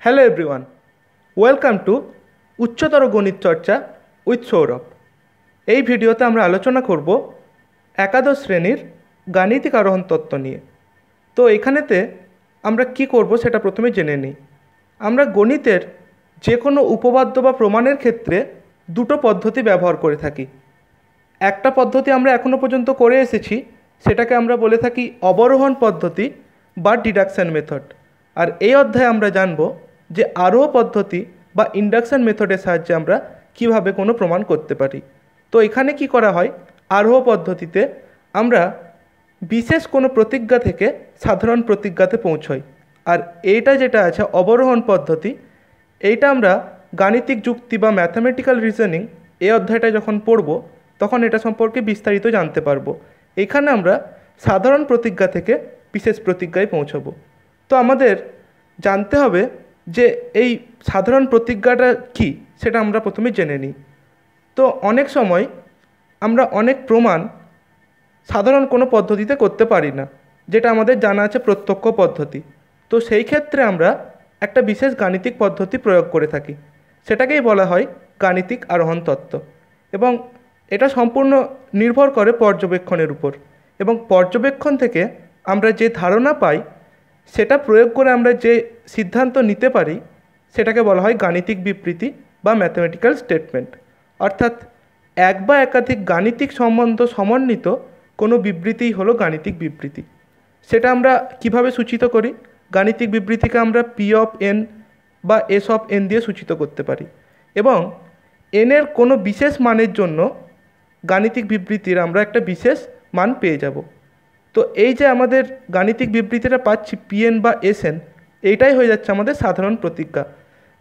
Hello everyone, welcome to উচ্চতর গণিত চর্চা উইথ সৌরভ। এই ভিডিওতে আমরা আলোচনা করব একাদশ শ্রেণীর গাণিতিক আরোহণ তত্ত্ব নিয়ে। তো এখানেতে আমরা কি করব সেটা প্রথমে জেনে নিই। আমরা গণিতের যে কোনো উপপাদ্য বা প্রমাণের ক্ষেত্রে দুটো পদ্ধতি ব্যবহার করে থাকি। একটা পদ্ধতি আমরা এখনও পর্যন্ত করে এসেছি, সেটাকে আমরা বলে থাকি অবরোহণ পদ্ধতি বা ডিডাকশন মেথড। আর এই অধ্যায়ে আমরা জানব যে আরোহ পদ্ধতি বা ইন্ডাকশন মেথডের সাহায্যে আমরা কিভাবে কোনো প্রমাণ করতে পারি। তো এখানে কি করা হয়, আরোহ পদ্ধতিতে আমরা বিশেষ কোনো প্রতিজ্ঞা থেকে সাধারণ প্রতিজ্ঞাতে পৌঁছই। আর এইটা যেটা আছে অবরোহণ পদ্ধতি, এইটা আমরা গাণিতিক যুক্তি বা ম্যাথামেটিক্যাল রিজনিং এই অধ্যায়টা যখন পড়ব তখন এটা সম্পর্কে বিস্তারিত জানতে পারবো। এখানে আমরা সাধারণ প্রতিজ্ঞা থেকে বিশেষ প্রতিজ্ঞায় পৌঁছবো। তো আমাদের জানতে হবে যে এই সাধারণ প্রতিজ্ঞাটা কি, সেটা আমরা প্রথমে জেনে নিই। তো অনেক সময় আমরা অনেক প্রমাণ সাধারণ কোনো পদ্ধতিতে করতে পারি না, যেটা আমাদের জানা আছে প্রত্যক্ষ পদ্ধতি। তো সেই ক্ষেত্রে আমরা একটা বিশেষ গাণিতিক পদ্ধতি প্রয়োগ করে থাকি, সেটাকেই বলা হয় গাণিতিক আরোহণ তত্ত্ব। এবং এটা সম্পূর্ণ নির্ভর করে পর্যবেক্ষণের উপর, এবং পর্যবেক্ষণ থেকে আমরা যে ধারণা পাই সেটা প্রয়োগ করে আমরা যে সিদ্ধান্ত নিতে পারি সেটাকে বলা হয় গাণিতিক বিবৃতি বা ম্যাথমেটিক্যাল স্টেটমেন্ট। অর্থাৎ এক বা একাধিক গাণিতিক সম্বন্ধ সমন্বিত কোনো বিবৃতিই হলো গাণিতিক বিবৃতি। সেটা আমরা কিভাবে সূচিত করি, গাণিতিক বিবৃতিকে আমরা পি অফ এন বা এস অফ এন দিয়ে সূচিত করতে পারি, এবং এনের কোনো বিশেষ মানের জন্য গাণিতিক বিবৃতির আমরা একটা বিশেষ মান পেয়ে যাব। তো এই যে আমাদের গাণিতিক বিবৃতিটা পাচ্ছি পিএন বা এসএন, এইটাই হয়ে যাচ্ছে আমাদের সাধারণ প্রতিজ্ঞা।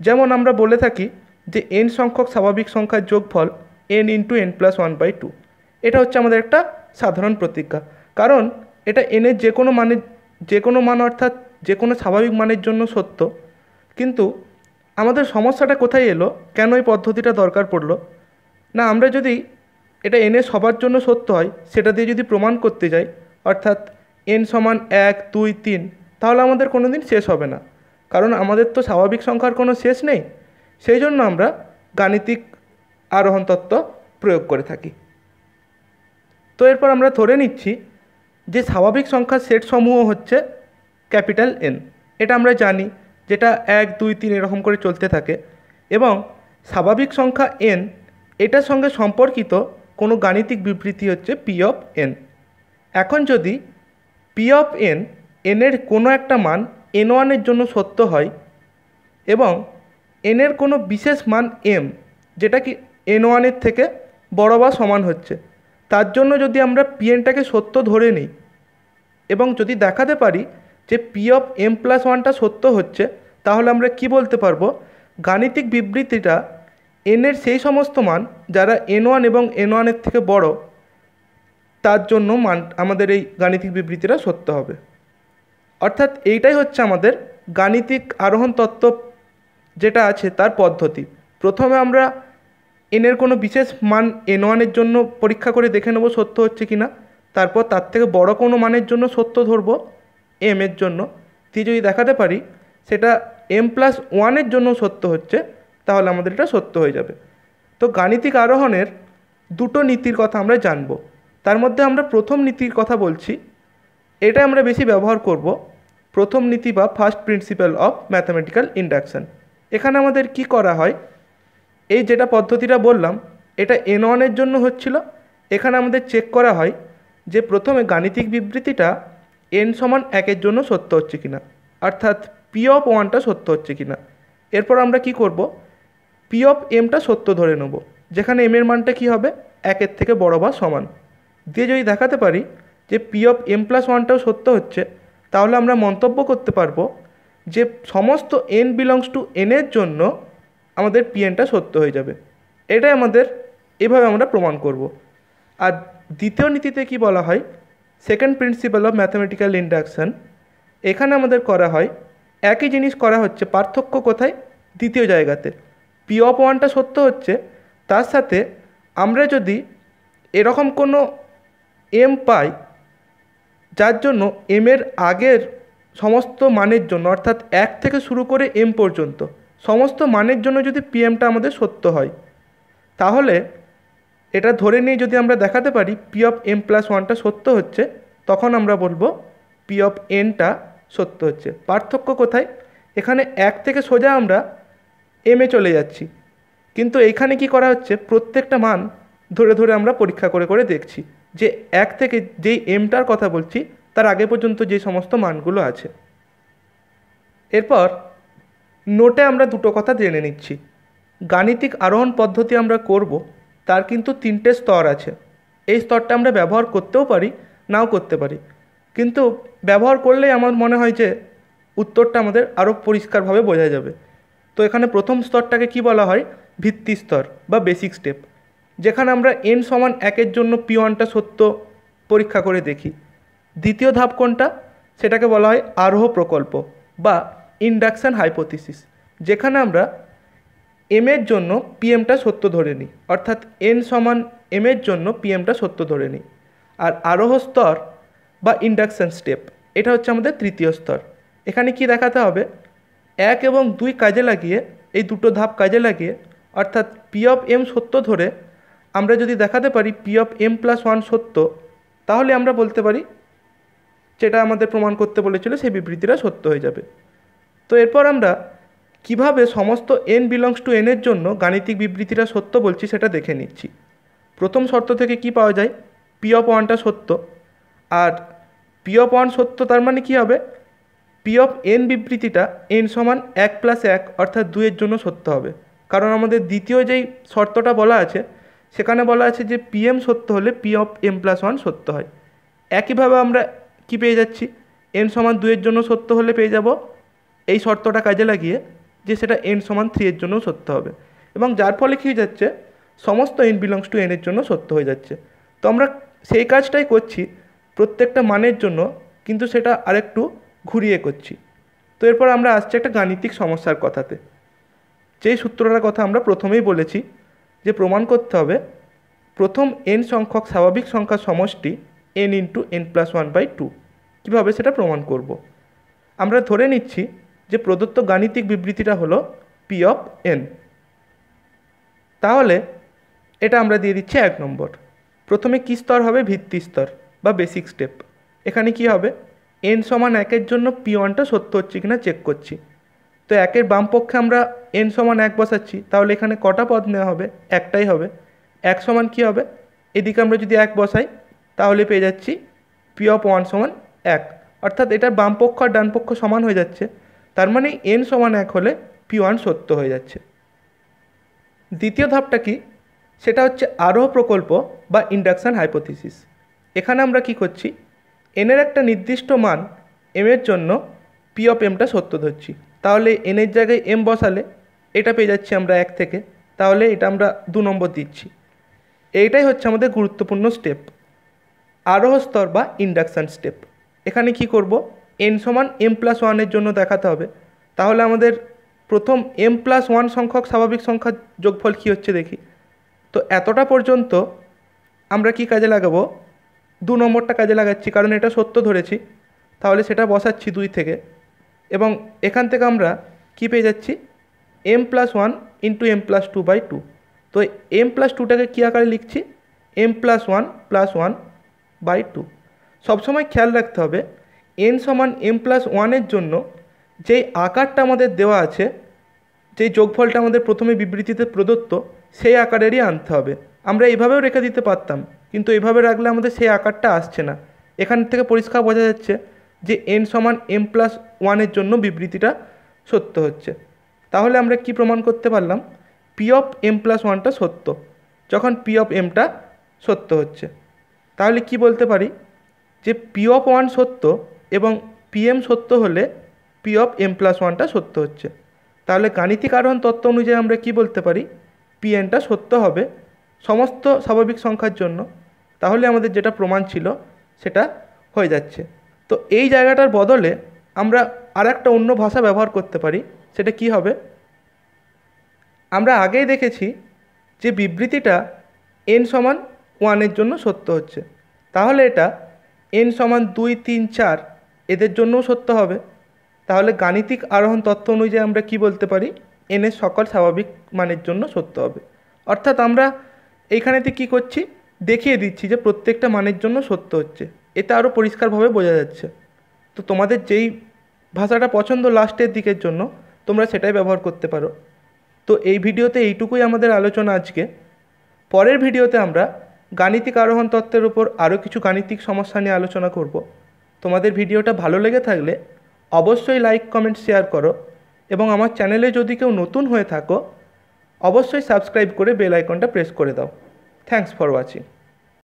যেমন আমরা বলে থাকি যে এন সংখ্যক স্বাভাবিক সংখ্যার যোগফল n into n plus one by two, এটা হচ্ছে আমাদের একটা সাধারণ প্রতিজ্ঞা। কারণ এটা এনের যে কোনো মান অর্থাৎ যে কোনো স্বাভাবিক মানের জন্য সত্য। কিন্তু আমাদের সমস্যাটা কোথায় এলো, কেন এই পদ্ধতিটা দরকার পড়লো না, আমরা যদি এটা এনের সবার জন্য সত্য হয় সেটা দিয়ে যদি প্রমাণ করতে যাই, অর্থাৎ এন সমান 1, 2, 3, তাহলে আমাদের কোনো দিন শেষ হবে না। কারণ আমাদের তো স্বাভাবিক সংখ্যার কোনো শেষ নেই। সেই জন্য আমরা গাণিতিক আরোহণ তত্ত্ব প্রয়োগ করে থাকি। তো এরপর আমরা ধরে নিচ্ছি যে স্বাভাবিক সংখ্যার সেট সমূহ হচ্ছে ক্যাপিটাল এন। এটা আমরা জানি, যেটা 1, 2, 3 এরকম করে চলতে থাকে। এবং স্বাভাবিক সংখ্যা এন এটার সঙ্গে সম্পর্কিত কোনো গাণিতিক বিবৃতি হচ্ছে পি অফ এন। এখন যদি পি অফ এন এনের কোনো একটা মান এন ওয়ানের জন্য সত্য হয়, এবং এনের কোনো বিশেষ মান এম যেটা কি এন ওয়ানের থেকে বড় বা সমান হচ্ছে, তার জন্য যদি আমরা পিএনটাকে সত্য ধরে নিই এবং যদি দেখাতে পারি যে পি অফ এম প্লাস ওয়ানটা সত্য হচ্ছে, তাহলে আমরা কি বলতে পারবো, গাণিতিক বিবৃতিটা এনের সেই সমস্ত মান যারা এন ওয়ান এবং এন ওয়ানের থেকে বড়, তার জন্য আমাদের এই গাণিতিক বিবৃতিটা সত্য হবে। অর্থাৎ এইটাই হচ্ছে আমাদের গাণিতিক আরোহণ তত্ত্ব যেটা আছে তার পদ্ধতি। প্রথমে আমরা এনের কোনো বিশেষ মান এন ওয়ানের জন্য পরীক্ষা করে দেখে নেব সত্য হচ্ছে কি না। তারপর তার থেকে বড় কোনো মানের জন্য সত্য ধরব এম এর জন্য, দিয়ে যদি দেখাতে পারি সেটা এম প্লাস ওয়ানের জন্য সত্য হচ্ছে, তাহলে আমাদের এটা সত্য হয়ে যাবে। তো গাণিতিক আরোহণের দুটো নীতির কথা আমরা জানব। তার মধ্যে আমরা প্রথম নীতির কথা বলছি, এটা আমরা বেশি ব্যবহার করব। প্রথম নীতি বা first principal of mathematical induction. এখানে আমাদের কি করা হয়, এই যেটা পদ্ধতিটা বললাম এটা এন ওয়ানের জন্য হচ্ছিল। এখানে আমাদের চেক করা হয় যে প্রথমে গাণিতিক বিবৃতিটা এন সমান 1-এর জন্য সত্য হচ্ছে কিনা, অর্থাৎ পি অফ ওয়ানটা সত্য হচ্ছে কিনা। এরপর আমরা কি করব, পি অফ এমটা সত্য ধরে নেব, যেখানে এম এর মানটা কী হবে 1-এর থেকে বড় বা সমান। দিয়ে যদি দেখাতে পারি যে পি অফ এম প্লাস ওয়ানটাও সত্য হচ্ছে, তাহলে আমরা মন্তব্য করতে পারবো যে সমস্ত এন বিলংস টু এনের জন্য আমাদের পিএনটা সত্য হয়ে যাবে। এটাই আমাদের, এভাবে আমরা প্রমাণ করব। আর দ্বিতীয় নীতিতে কি বলা হয়, second principal of mathematical induction. এখানে আমাদের করা হয় একই জিনিস করা হচ্ছে, পার্থক্য কোথায়, দ্বিতীয় জায়গাতে পি অফ ওয়ানটা সত্য হচ্ছে, তার সাথে আমরা যদি এরকম কোনো এম পাই যার জন্য এম এর আগের সমস্ত মানের জন্য, অর্থাৎ 1 থেকে শুরু করে m পর্যন্ত সমস্ত মানের জন্য যদি পিএমটা আমাদের সত্য হয়, তাহলে এটা ধরে নিয়ে যদি আমরা দেখাতে পারি পি অফ এম প্লাস ওয়ানটা সত্য হচ্ছে, তখন আমরা বলবো পি অফ এনটা সত্য হচ্ছে। পার্থক্য কোথায়? এখানে 1 থেকে সোজা আমরা এমে চলে যাচ্ছি, কিন্তু এইখানে কি করা হচ্ছে, প্রত্যেকটা মান ধরে ধরে আমরা পরীক্ষা করে করে দেখছি যে 1 থেকে যেই এমটার কথা বলছি তার আগে পর্যন্ত যে সমস্ত মানগুলো আছে। এরপর নোটে আমরা দুটো কথা জেনে নিচ্ছি। গাণিতিক আরোহণ পদ্ধতি আমরা করব, তার কিন্তু 3টে স্তর আছে। এই স্তরটা আমরা ব্যবহার করতেও পারি, নাও করতে পারি, কিন্তু ব্যবহার করলেই আমার মনে হয় যে উত্তরটা আমাদের আরও পরিষ্কারভাবে বোঝা যাবে। তো এখানে প্রথম স্তরটাকে কি বলা হয়? ভিত্তি স্তর বা বেসিক স্টেপ, যেখানে আমরা n সমান 1-এর জন্য পি ওয়ানটা সত্য পরীক্ষা করে দেখি। দ্বিতীয় ধাপ কোনটা? সেটাকে বলা হয় আরোহ প্রকল্প বা ইন্ডাকশন হাইপোথিসিস, যেখানে আমরা এর জন্য পিএমটা সত্য ধরে নিই, অর্থাৎ n সমান এর জন্য পিএমটা সত্য ধরে নিই। আর আরোহ স্তর বা ইন্ডাকশন স্টেপ, এটা হচ্ছে আমাদের তৃতীয় স্তর। এখানে কি দেখাতে হবে? 1 এবং 2 কাজে লাগিয়ে, এই দুটো ধাপ কাজে লাগিয়ে, অর্থাৎ পি অফ এম সত্য ধরে আমরা যদি দেখাতে পারি P of M plus one সত্য, তাহলে আমরা বলতে পারি যেটা আমাদের প্রমাণ করতে বলেছিল সেই বিবৃতিটা সত্য হয়ে যাবে। তো এরপর আমরা কিভাবে সমস্ত n বিলংস টু n এর জন্য গাণিতিক বিবৃতিটা সত্য বলছি সেটা দেখে নিচ্ছি। প্রথম শর্ত থেকে কি পাওয়া যায়? পি অফ ওয়ানটা সত্য। আর পি অফ ওয়ান সত্য তার মানে কি হবে? পি অফ এন বিবৃতিটা n সমান 1+1 অর্থাৎ 2 এর জন্য সত্য হবে, কারণ আমাদের দ্বিতীয় যেই শর্তটা বলা আছে সেখানে বলা আছে যে পি এম সত্য হলে P of M plus one সত্য হয়। একইভাবে আমরা কি পেয়ে যাচ্ছি? n সমান 2 এর জন্য সত্য হলে পেয়ে যাব এই শর্তটা কাজে লাগিয়ে যে সেটা n সমান 3 এর জন্যও সত্য হবে, এবং যার ফলে কী যাচ্ছে, সমস্ত n বিলংস টু n এর জন্য সত্য হয়ে যাচ্ছে। তো আমরা সেই কাজটাই করছি প্রত্যেকটা মানের জন্য, কিন্তু সেটা আরেকটু ঘুরিয়ে করছি। তো এরপর আমরা আসছি একটা গাণিতিক সমস্যার কথাতে। যেই সূত্রটার কথা আমরা প্রথমেই বলেছি যে প্রমাণ করতে হবে প্রথম n সংখ্যক স্বাভাবিক সংখ্যার সমষ্টি n into n plus one by two. কীভাবে সেটা প্রমাণ করব? আমরা ধরে নিচ্ছি যে প্রদত্ত গাণিতিক বিবৃতিটা হলো পি অফ এন। তাহলে এটা আমরা দিয়ে দিচ্ছি 1 নম্বর। প্রথমে কী স্তর হবে? ভিত্তি স্তর বা বেসিক স্টেপ। এখানে কি হবে? n সমান 1-এর জন্য পি ওয়ানটা সত্য হচ্ছে কিনা চেক করছি। তো 1-এর বাম পক্ষে আমরা n সমান 1 বসাচ্ছি, তাহলে এখানে কটা পদ নেওয়া হবে? একটাই হবে। 1 সমান কী হবে? এদিকে আমরা যদি 1 বসাই তাহলে পেয়ে যাচ্ছি পি অফ ওয়ান সমান 1, অর্থাৎ এটার বাম পক্ষ আর ডান পক্ষ সমান হয়ে যাচ্ছে, তার মানে n সমান 1 হলে পি ওয়ান সত্য হয়ে যাচ্ছে। দ্বিতীয় ধাপটা কি? সেটা হচ্ছে আরোহ প্রকল্প বা ইন্ডাকশন হাইপোথিসিস। এখানে আমরা কি করছি, এনের একটা নির্দিষ্ট মান m এর জন্য পি অফ এমটা সত্য ধরছি। তাহলে n এর জায়গায় m বসালে এটা পেয়ে যাচ্ছি আমরা 1 থেকে, তাহলে এটা আমরা 2 নম্বর দিচ্ছি। এইটাই হচ্ছে আমাদের গুরুত্বপূর্ণ স্টেপ, আরোহ স্তর বা ইন্ডাকশন স্টেপ। এখানে কি করব? n সমান m প্লাস ওয়ানের জন্য দেখাতে হবে। তাহলে আমাদের প্রথম m প্লাস ওয়ান সংখ্যক স্বাভাবিক সংখ্যার যোগফল কী হচ্ছে দেখি। তো এতটা পর্যন্ত আমরা কি কাজে লাগাবো? 2 নম্বরটা কাজে লাগাচ্ছি, কারণ এটা সত্য ধরেছি। তাহলে সেটা বসাচ্ছি 2 থেকে, এবং এখান থেকে আমরা কি পেয়ে যাচ্ছি? m plus one into m plus two by two. তো m প্লাস টুটাকে কী আকারে লিখছি? m plus one by two. সবসময় খেয়াল রাখতে হবে n সমান m প্লাস ওয়ানের জন্য যেই আকারটা আমাদের দেওয়া আছে, যেই যোগফলটা আমাদের প্রথমে বিবৃতিতে প্রদত্ত, সেই আকারেরই আনতে হবে। আমরা এইভাবেও রেখে দিতে পারতাম, কিন্তু এইভাবে রাখলে আমাদের সেই আকারটা আসছে না। এখান থেকে পরিষ্কার বোঝা যাচ্ছে যে n সমান m প্লাস ওয়ানের জন্য বিবৃতিটা সত্য হচ্ছে। তাহলে আমরা কি প্রমাণ করতে পারলাম? পি অফ এম প্লাস ওয়ানটা সত্য, যখন পি অফ এমটা সত্য হচ্ছে। তাহলে কি বলতে পারি? যে পি অফ ওয়ান সত্য এবং পি এম সত্য হলে পি অফ এম প্লাস ওয়ানটা সত্য হচ্ছে। তাহলে গাণিতিক আরোহণ তত্ত্ব অনুযায়ী আমরা কি বলতে পারি? পি এনটা সত্য হবে সমস্ত স্বাভাবিক সংখ্যার জন্য। তাহলে আমাদের যেটা প্রমাণ ছিল সেটা হয়ে যাচ্ছে। তো এই জায়গাটার বদলে আমরা আর একটা অন্য ভাষা ব্যবহার করতে পারি। সেটা কি হবে? আমরা আগেই দেখেছি যে বিবৃতিটা n সমান 1-এর জন্য সত্য হচ্ছে, তাহলে এটা n সমান 2, 3, 4 এদের জন্যও সত্য হবে। তাহলে গাণিতিক আরোহণ তত্ত্ব অনুযায়ী আমরা কি বলতে পারি, n এর সকল স্বাভাবিক মানের জন্য সত্য হবে। অর্থাৎ আমরা এইখানেতে কি করছি, দেখিয়ে দিচ্ছি যে প্রত্যেকটা মানের জন্য সত্য হচ্ছে। এতে আরও পরিষ্কারভাবে বোঝা যাচ্ছে। তো তোমাদের যেই ভাষাটা পছন্দ লাস্টের দিকের জন্য তোমরা সেটাই ব্যবহার করতে পারো। তো এই ভিডিওতে এইটুকুই আমাদের আলোচনা আজকে। পরের ভিডিওতে আমরা গাণিতিক আরোহণ তত্ত্বের উপর আরও কিছু গাণিতিক সমস্যা নিয়ে আলোচনা করব। তোমাদের ভিডিওটা ভালো লেগে থাকলে অবশ্যই লাইক, কমেন্ট, শেয়ার করো এবং আমার চ্যানেলে যদি কেউ নতুন হয়ে থাকো অবশ্যই সাবস্ক্রাইব করে বেল আইকনটা প্রেস করে দাও। Thanks for watching.